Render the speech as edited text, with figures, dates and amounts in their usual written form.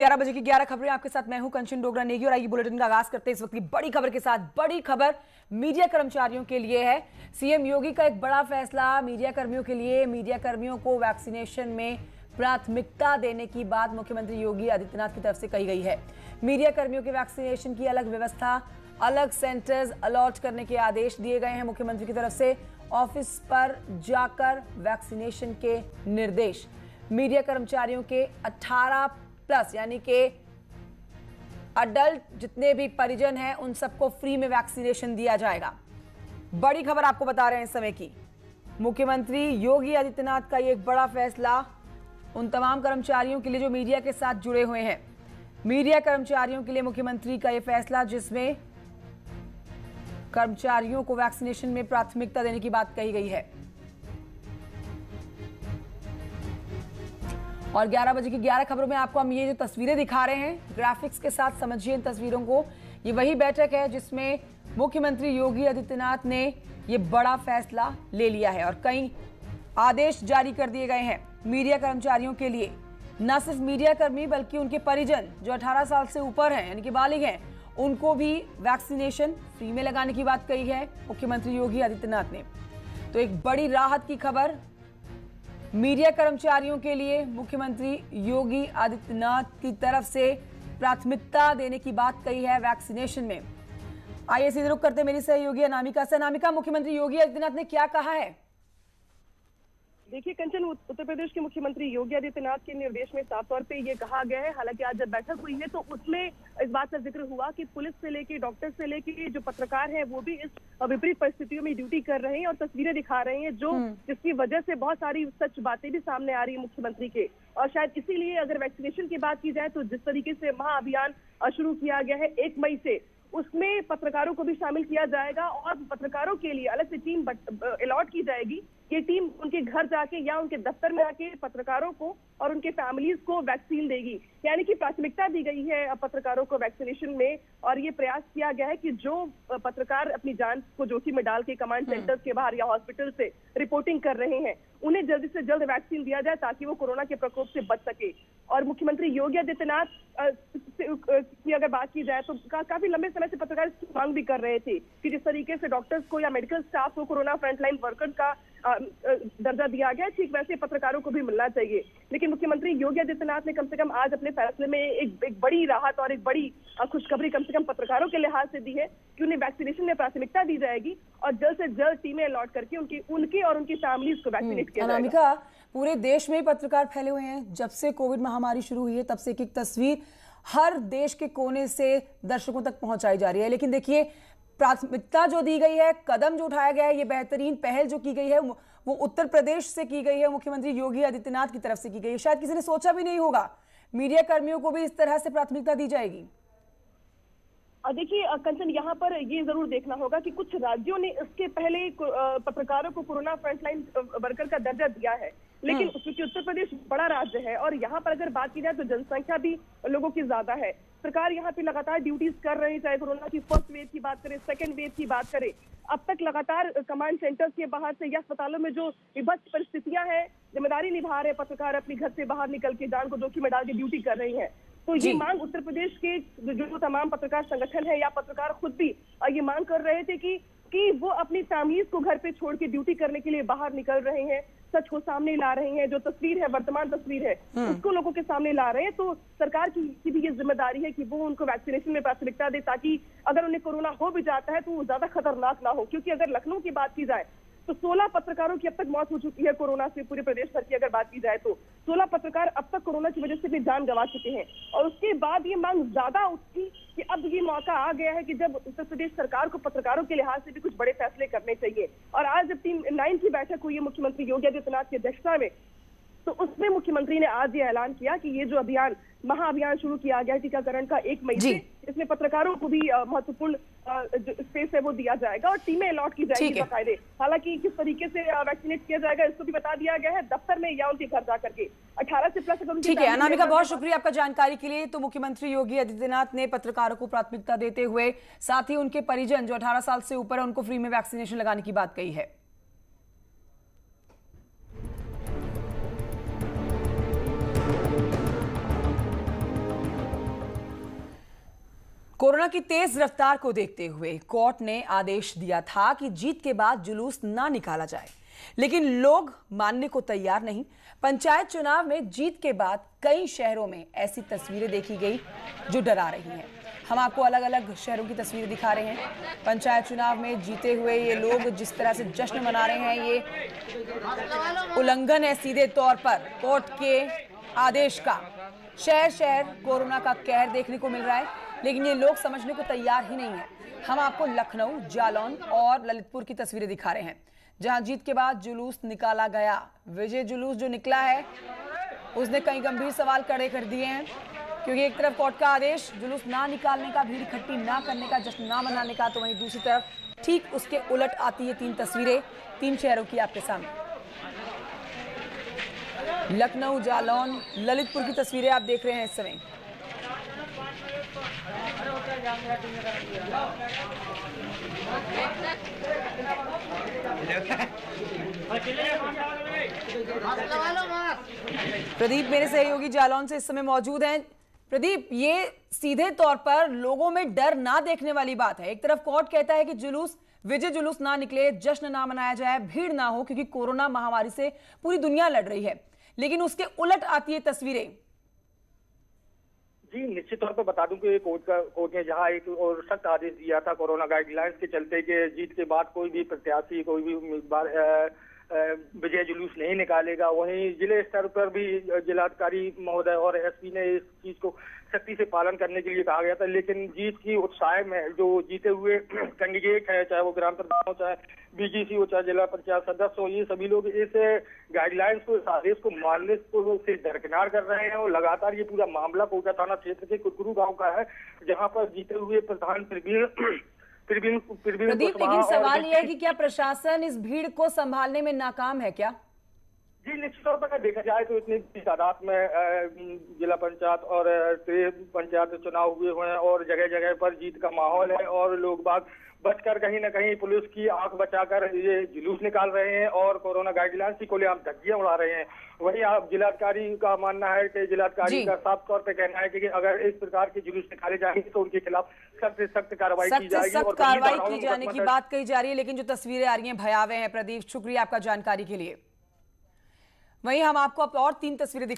11 बजे की 11 खबरें आपके साथ मैं हूं कंचन डोगरा नेगी और आइए बुलेटिन का आगाज करते हैं इस वक्त की बड़ी खबर के साथ। बड़ी खबर मीडिया कर्मचारियों के लिए है। सीएम योगी का एक बड़ा फैसला मीडिया कर्मियों के लिए। मीडिया कर्मियों को वैक्सीनेशन में प्राथमिकता देने की बात मुख्यमंत्री योगी आदित्यनाथ की तरफ से कही गई है। मीडिया कर्मियों के वैक्सीनेशन की अलग व्यवस्था, अलग सेंटर्स अलॉट करने के आदेश दिए गए हैं मुख्यमंत्री की तरफ से। ऑफिस पर जाकर वैक्सीनेशन के निर्देश। मीडिया कर्मचारियों के 18+ यानी कि अडल्ट जितने भी परिजन हैं उन सबको फ्री में वैक्सीनेशन दिया जाएगा। बड़ी खबर आपको बता रहे हैं इस समय की। मुख्यमंत्री योगी आदित्यनाथ का ये एक बड़ा फैसला उन तमाम कर्मचारियों के लिए जो मीडिया के साथ जुड़े हुए हैं। मीडिया कर्मचारियों के लिए मुख्यमंत्री का ये फैसला, जिसमें कर्मचारियों को वैक्सीनेशन में प्राथमिकता देने की बात कही गई है। और 11 बजे की 11 खबरों में आपको हम ये जो तस्वीरें दिखा रहे हैं ग्राफिक्स के साथ, समझिए इन तस्वीरों को। ये वही बैठक है जिसमें मुख्यमंत्री योगी आदित्यनाथ ने ये बड़ा फैसला ले लिया है और कई आदेश जारी कर दिए गए हैं मीडिया कर्मचारियों के लिए। न सिर्फ मीडिया कर्मी बल्कि उनके परिजन जो 18 साल से ऊपर हैं यानी कि बालिग हैं, उनको भी वैक्सीनेशन फ्री में लगाने की बात कही है मुख्यमंत्री योगी आदित्यनाथ ने। तो एक बड़ी राहत की खबर मीडिया कर्मचारियों के लिए मुख्यमंत्री योगी आदित्यनाथ की तरफ से प्राथमिकता देने की बात कही है वैक्सीनेशन में। आइए सीधे रुख करते मेरी सहयोगी अनामिका से। अनामिका, मुख्यमंत्री योगी आदित्यनाथ ने क्या कहा है? देखिए कंचन, उत्तर प्रदेश के मुख्यमंत्री योगी आदित्यनाथ के निर्देश में साफ तौर पे ये कहा गया है। हालांकि आज जब बैठक हुई है तो उसमें इस बात का जिक्र हुआ कि पुलिस से लेके डॉक्टर से लेके जो पत्रकार हैं वो भी इस विपरीत परिस्थितियों में ड्यूटी कर रहे हैं और तस्वीरें दिखा रहे हैं जो जिसकी वजह से बहुत सारी सच बातें भी सामने आ रही है मुख्यमंत्री के। और शायद इसीलिए अगर वैक्सीनेशन की बात की जाए तो जिस तरीके से महाअभियान शुरू किया गया है 1 मई से, उसमें पत्रकारों को भी शामिल किया जाएगा और पत्रकारों के लिए अलग से टीम अलॉट की जाएगी। ये टीम उनके घर जाके या उनके दफ्तर में आके पत्रकारों को और उनके फैमिलीज को वैक्सीन देगी। यानी कि प्राथमिकता दी गई है पत्रकारों को वैक्सीनेशन में और ये प्रयास किया गया है कि जो पत्रकार अपनी जान को जोखिम में डाल के कमांड सेंटर्स के बाहर या हॉस्पिटल से रिपोर्टिंग कर रहे हैं उन्हें जल्दी से जल्द वैक्सीन दिया जाए ताकि वो कोरोना के प्रकोप से बच सके। और मुख्यमंत्री योगी आदित्यनाथ की अगर बात की जाए तो काफी लंबे समय से पत्रकार इसकी मांग भी कर रहे थे कि जिस तरीके से डॉक्टर्स को या मेडिकल स्टाफ को कोरोना फ्रंटलाइन वर्कर्स का दर्जा दिया गया, ठीक वैसे पत्रकारों को भी मिलना चाहिए। लेकिन मुख्यमंत्री योगी आदित्यनाथ ने कम से कम आज अपने फैसले में एक बड़ी राहत और एक बड़ी खुशखबरी कम से कम पत्रकारों के लिहाज से दी है कि उन्हें वैक्सीनेशन में प्राथमिकता दी जाएगी और जल्द से जल्द टीमें अलॉट करके उनके और उनकी फैमिलीज को वैक्सीनेट किया जाएगा। पूरे देश में ही पत्रकार फैले हुए हैं। जब से कोविड महामारी शुरू हुई है तब से एक तस्वीर हर देश के कोने से दर्शकों तक पहुंचाई जा रही है। लेकिन देखिए, प्राथमिकता जो दी गई है, कदम जो उठाया गया है, ये बेहतरीन पहल जो की गई है वो उत्तर प्रदेश से की गई है, मुख्यमंत्री योगी आदित्यनाथ की तरफ से की गई है। शायद किसी ने सोचा भी नहीं होगा मीडिया कर्मियों को भी इस तरह से प्राथमिकता दी जाएगी। देखिए कंचन, यहाँ पर ये जरूर देखना होगा कि कुछ राज्यों ने इसके पहले पत्रकारों को कोरोना फ्रंटलाइन वर्कर का दर्जा दिया है, लेकिन क्योंकि उत्तर प्रदेश बड़ा राज्य है और यहाँ पर अगर बात की जाए तो जनसंख्या भी लोगों की ज्यादा है। सरकार यहाँ पे लगातार ड्यूटीज कर रही, चाहे कोरोना की फर्स्ट वेव की बात करें, सेकंड वेव की बात करें। अब तक लगातार कमांड सेंटर्स के बाहर से या अस्पतालों में जो विभत्स परिस्थितियां हैं, जिम्मेदारी निभा रहे पत्रकार अपने घर से बाहर निकल के जान को जोखिम में डाल के ड्यूटी कर रही है। तो ये मांग उत्तर प्रदेश के जो तमाम पत्रकार संगठन है या पत्रकार खुद भी ये मांग कर रहे थे कि वो अपनी फैमिलीज को घर पे छोड़ के ड्यूटी करने के लिए बाहर निकल रहे हैं, सच को सामने ला रहे हैं। जो तस्वीर है, वर्तमान तस्वीर है, उसको लोगों के सामने ला रहे हैं। तो सरकार की भी ये जिम्मेदारी है कि वो उनको वैक्सीनेशन में प्राथमिकता दे ताकि अगर उन्हें कोरोना हो भी जाता है तो वो ज्यादा खतरनाक ना हो। क्योंकि अगर लखनऊ की बात की जाए तो 16 पत्रकारों की अब तक मौत हो चुकी है कोरोना से। पूरे प्रदेश भर की अगर बात की जाए तो 16 पत्रकार अब तक कोरोना की वजह से अपनी जान गंवा चुके हैं। और उसके बाद ये मांग ज्यादा उठी कि अब ये मौका आ गया है कि जब उत्तर प्रदेश सरकार को पत्रकारों के लिहाज से भी कुछ बड़े फैसले करने चाहिए। और आज जब टीम 9 की बैठक हुई है मुख्यमंत्री योगी आदित्यनाथ की अध्यक्षता में, तो उसमें मुख्यमंत्री ने आज ये ऐलान किया कि ये जो अभियान महाअभियान शुरू किया गया टीकाकरण का 1 मई से, इसमें पत्रकारों को भी महत्वपूर्ण स्पेस है वो दिया जाएगा और टीमें अलॉट की जाएगी बाकायदे। हालांकि किस तरीके से वैक्सीनेट किया जाएगा इसको भी बता दिया गया है, दफ्तर में या उनके घर जाकर के 18 से प्लस। ठीक है अनामिका, बहुत शुक्रिया आपका जानकारी के लिए। तो मुख्यमंत्री योगी आदित्यनाथ ने पत्रकारों को प्राथमिकता देते हुए साथ ही उनके परिजन जो 18 साल से ऊपर है उनको फ्री में वैक्सीनेशन लगाने की बात कही है। कोरोना की तेज रफ्तार को देखते हुए कोर्ट ने आदेश दिया था कि जीत के बाद जुलूस ना निकाला जाए, लेकिन लोग मानने को तैयार नहीं। पंचायत चुनाव में जीत के बाद कई शहरों में ऐसी तस्वीरें देखी गई जो डरा रही हैं। हम आपको अलग अलग शहरों की तस्वीरें दिखा रहे हैं। पंचायत चुनाव में जीते हुए ये लोग जिस तरह से जश्न मना रहे हैं, ये उल्लंघन है सीधे तौर पर कोर्ट के आदेश का। शहर शहर कोरोना का कहर देखने को मिल रहा है, लेकिन ये लोग समझने को तैयार ही नहीं है। हम आपको लखनऊ, जालौन और ललितपुर की तस्वीरें दिखा रहे हैं, जहां जीत के बाद जुलूस निकाला गया। विजय जुलूस जो निकला है उसने कई गंभीर सवाल खड़े कर दिए हैं, क्योंकि एक तरफ कोर्ट का आदेश जुलूस ना निकालने का, भीड़ इकट्ठी ना करने का, जश्न ना मनाने का, तो वहीं दूसरी तरफ ठीक उसके उलट आती है तीन तस्वीरें, तीन शहरों की आपके सामने। लखनऊ, जालौन, ललितपुर की तस्वीरें आप देख रहे हैं इस समय। प्रदीप मेरे सहयोगी जालौन से इस समय मौजूद हैं। प्रदीप, ये सीधे तौर पर लोगों में डर ना देखने वाली बात है। एक तरफ कोर्ट कहता है कि जुलूस, विजय जुलूस ना निकले, जश्न ना मनाया जाए, भीड़ ना हो, क्योंकि कोरोना महामारी से पूरी दुनिया लड़ रही है, लेकिन उसके उलट आती है तस्वीरें। जी, निश्चित तौर पर बता दूं कि कोर्ट ने जहां एक और सख्त आदेश दिया था कोरोना गाइडलाइंस के चलते कि जीत के बाद कोई भी प्रत्याशी, कोई भी उम्मीदवार विजय जुलूस नहीं निकालेगा, वहीं जिले स्तर पर भी जिलाधिकारी महोदय और एसपी ने इस चीज को सख्ती से पालन करने के लिए कहा गया था। लेकिन जीत की उत्साह में जो जीते हुए कैंडिडेट है, चाहे वो ग्राम प्रधान हो, चाहे बीजीसी हो, चाहे जिला पंचायत सदस्य हो, ये सभी लोग इस गाइडलाइंस को, इस आदेश को मानने से दरकिनार कर रहे हैं। और लगातार ये पूरा मामला कोटा थाना क्षेत्र के कुरकुरू गाँव का है, जहाँ पर जीते हुए प्रधान प्रदीप, लेकिन सवाल यह है कि क्या प्रशासन इस भीड़ को संभालने में नाकाम है क्या? जी, निश्चित तौर पर देखा जाए तो इतनी तादाद में जिला पंचायत और पंचायत चुनाव हुए हैं और जगह जगह पर जीत का माहौल है और लोग बाग बचकर कहीं न कहीं पुलिस की आंख बचाकर ये जुलूस निकाल रहे हैं और कोरोना गाइडलाइंस की खुलेआम धज्जियां उड़ा रहे हैं। वही आप जिलाधिकारी का मानना है कि जिलाधिकारी का साफ तौर पर कहना है कि अगर इस प्रकार के जुलूस निकाले जाएंगे तो उनके खिलाफ सख्त से सख्त कार्रवाई की जाएगी और कार्रवाई की जाने की बात कही जा रही है। लेकिन जो तस्वीरें आ रही हैं भयावह हैं। प्रदीप, शुक्रिया आपका जानकारी के लिए। वहीं हम आपको अब और तीन तस्वीरें